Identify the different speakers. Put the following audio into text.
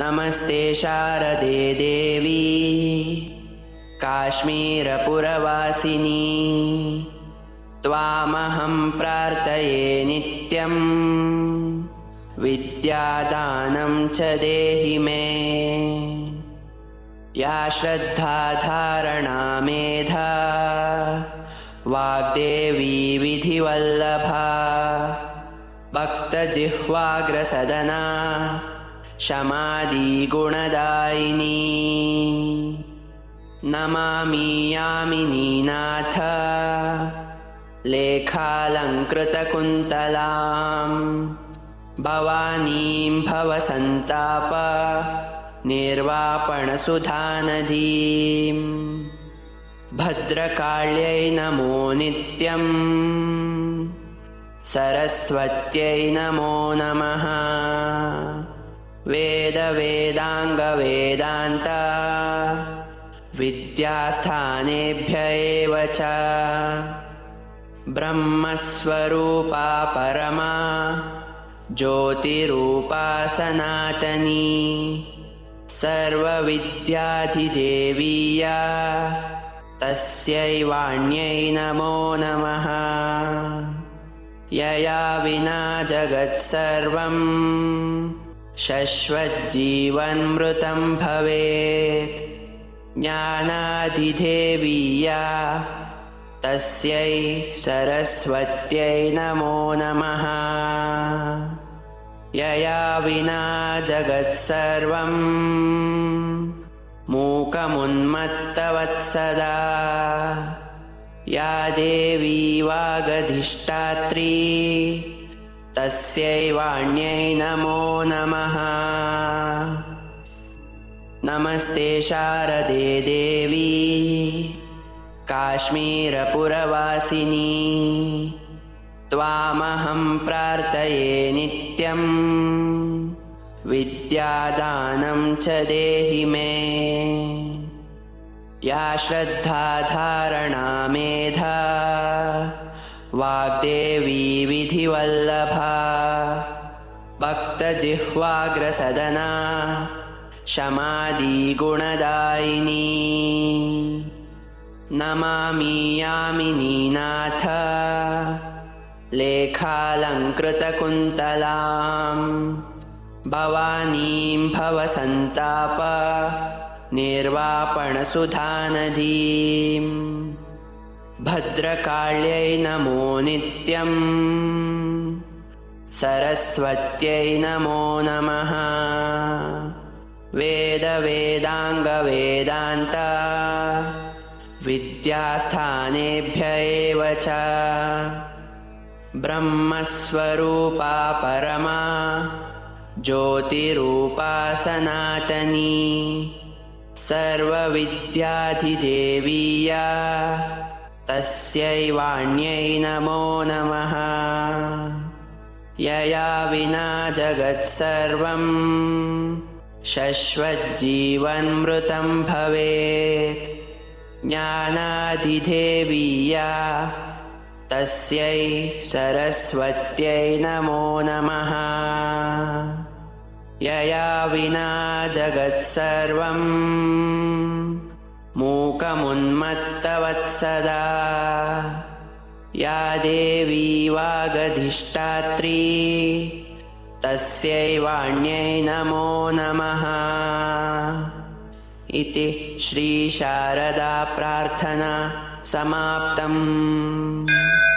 Speaker 1: नमस्ते शारदे देवी काश्मीरपुरवासिनी त्वामहं प्रार्थये नित्यं विद्यादानं च देहि मे। या श्रद्धा धारणा मेधा वाग्देवी विधिवल्लभा भक्तजिह्वाग्रसदना शमादि गुणदायिनी। नमामि यामिनीनाथ लेखालङ्कृतकुन्तलां भवानीं भवसन्ताप निर्वापणसुधानदीं। भद्रकाल्यै नमो नित्यं सरस्वत्यै नमो नमः। वेदवेदाङ्गवेदान्त विद्यास्थानेभ्य एव च ब्रह्मस्वरूपा परमा ज्योतिरूपा सनातनी सर्वविद्याधिदेवीया तस्यै वाण्यै नमो नमः। यया विना जगत्सर्वं शश्वज्जीवन्मृतं भवेत्। ज्ञानाधिदेवीया तस्यै सरस्वत्यै नमो नमः। यया विना जगत्सर्वं मूकमुन्मत्तवत्सदा या देवी वागधिष्ठात्री तस्यै वाण्यै नमो नमः। नमस्ते शारदे देवी काश्मीरपुरवासिनी त्वामहं प्रार्थये नित्यं विद्यादानं च देहि मे। या श्रद्धा धारणा मेधा वाग्देवी विधिवल्लभा भक्तजिह्वाग्रसदना शमादि गुणदायिनी। नमामि यामिनीनाथ लेखालङ्कृतकुन्तलां भवानीं भवसन्ताप निर्वापणसुधानदीं। भद्रकाल्यै नमो नित्यं सरस्वत्यै नमो नमः। वेदवेदाङ्गवेदान्त विद्यास्थानेभ्य एव च ब्रह्मस्वरूपा परमा ज्योतिरूपा सनातनी सर्वविद्याधिदेवीया तस्यै वाण्यै नमो नमः। यया विना जगत्सर्वं शश्वज्जीवन्मृतं भवेत्। ज्ञानाधिदेवीया तस्यै सरस्वत्यै नमो नमः। यया विना जगत्सर्वं मूकमुन्मत्तवत्सदा या देवी वागधिष्ठात्री तस्यै वाण्यै नमो नमः। इति श्री शारदा प्रार्थना समाप्तम्।